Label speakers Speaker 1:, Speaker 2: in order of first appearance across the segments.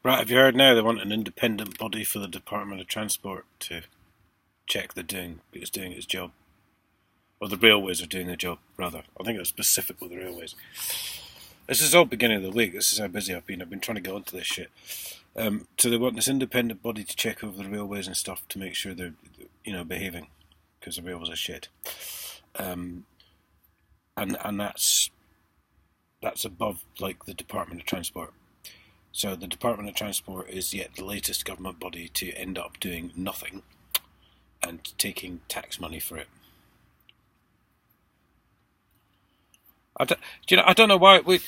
Speaker 1: Right, have you heard now they want an independent body for the Department of Transport to check it's doing its job. Or the railways are doing their job, rather. I think it's specifically the railways. This is all beginning of the week. This is how busy I've been. I've been trying to get onto this shit. So they want this independent body to check over the railways and stuff to make sure they're, behaving, because the railways are shit. And that's above like the Department of Transport. So the Department of Transport is yet the latest government body to end up doing nothing and taking tax money for it. I don't know why we.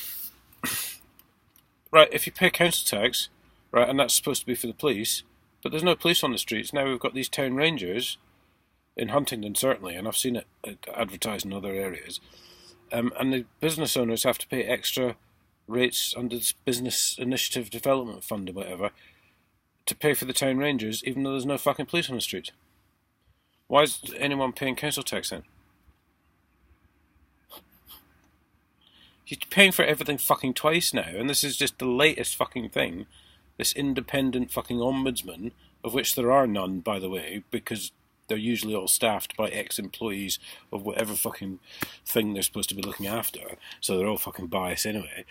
Speaker 1: Right, if you pay council tax, right, and that's supposed to be for the police, but there's no police on the streets. Now we've got these town rangers in Huntingdon, certainly, and I've seen it advertised in other areas. And the business owners have to pay extra rates under this Business Initiative Development Fund or whatever to pay for the town rangers, even though there's no fucking police on the street. Why is anyone paying council tax then? You're paying for everything fucking twice now, and this is just the latest fucking thing. This independent fucking ombudsman, of which there are none, by the way, because they're usually all staffed by ex-employees of whatever fucking thing they're supposed to be looking after, so they're all fucking biased anyway.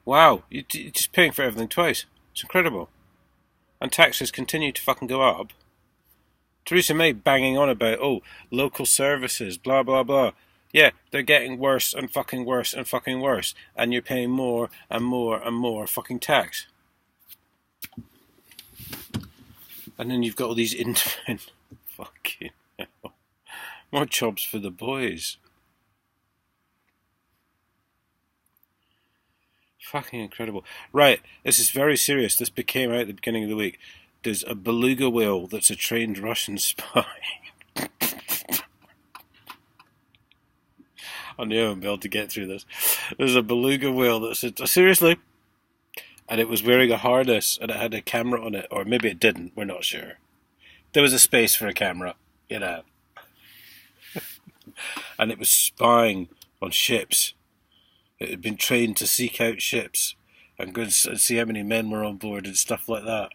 Speaker 1: Wow, you're just paying for everything twice. It's incredible. And taxes continue to fucking go up. Theresa May banging on about, local services, blah, blah, blah. Yeah, they're getting worse and fucking worse and fucking worse. And you're paying more and more and more fucking tax. And then you've got all these independent... fucking hell. More jobs for the boys. Fucking incredible. Right, this is very serious. This came out at the beginning of the week. There's a beluga whale that's a trained Russian spy. I knew I wouldn't be able to get through this. There's a beluga whale that's seriously, and it was wearing a harness and it had a camera on it, or maybe it didn't. We're not sure. There was a space for a camera, and it was spying on ships. It had been trained to seek out ships and go and see how many men were on board and stuff like that.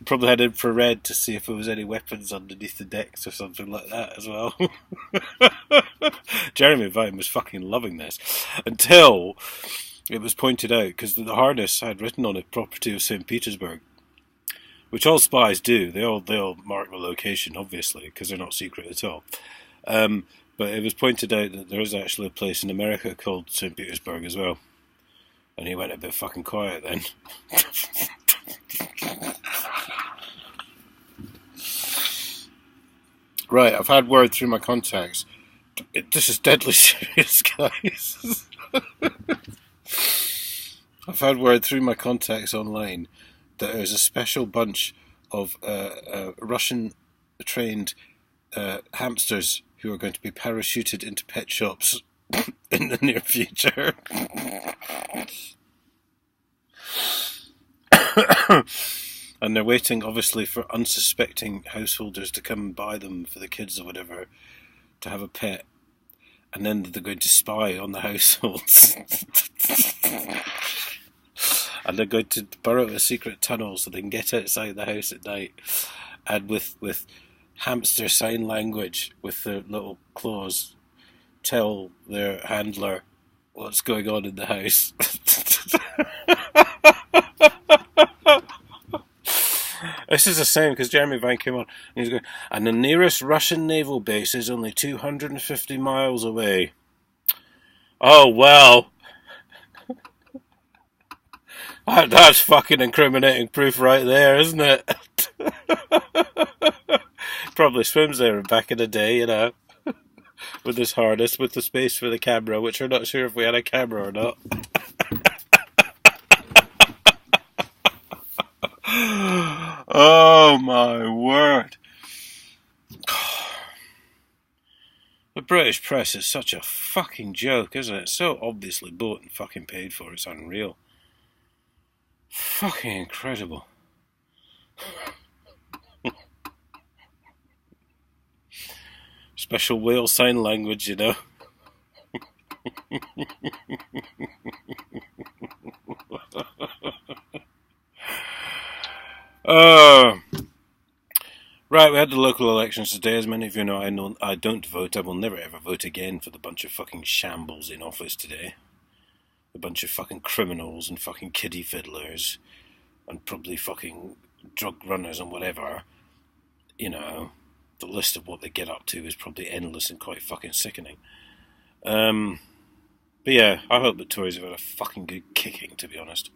Speaker 1: Probably had infrared to see if there was any weapons underneath the decks or something like that as well. Jeremy Vine was fucking loving this until it was pointed out, because the harness had written on it "Property of St. Petersburg," which all spies do. They all mark the location, obviously, because they're not secret at all. But it was pointed out that there is actually a place in America called St. Petersburg as well. And he went a bit fucking quiet then. Right, I've had word through my contacts. This is deadly serious, guys. I've had word through my contacts online that there's a special bunch of Russian-trained hamsters who are going to be parachuted into pet shops in the near future. And they're waiting, obviously, for unsuspecting householders to come and buy them for the kids or whatever, to have a pet. And then they're going to spy on the households. And they're going to burrow a secret tunnel so they can get outside the house at night. And with hamster sign language, with their little claws, tell their handler what's going on in the house. This is the same, because Jeremy Vine came on and he's going, and the nearest Russian naval base is only 250 miles away. Oh, well. That's fucking incriminating proof right there, isn't it? Probably swims there back in the day, with his harness, with the space for the camera, which we're not sure if we had a camera or not. Oh my word. The British press is such a fucking joke, isn't it? So obviously bought and fucking paid for, it's unreal. Fucking incredible. Special whale sign language, Uh, right, we had the local elections today. As many of you know, I don't vote. I will never ever vote again for the bunch of fucking shambles in office today. A bunch of fucking criminals and fucking kiddie fiddlers and probably fucking drug runners and whatever. You know, the list of what they get up to is probably endless and quite fucking sickening. But yeah, I hope the Tories have had a fucking good kicking, to be honest.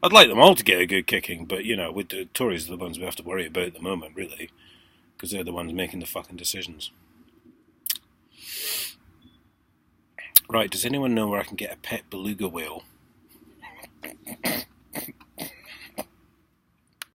Speaker 1: I'd like them all to get a good kicking, but, you know, with the Tories are the ones we have to worry about at the moment, really, because they're the ones making the fucking decisions. Right, does anyone know where I can get a pet beluga whale?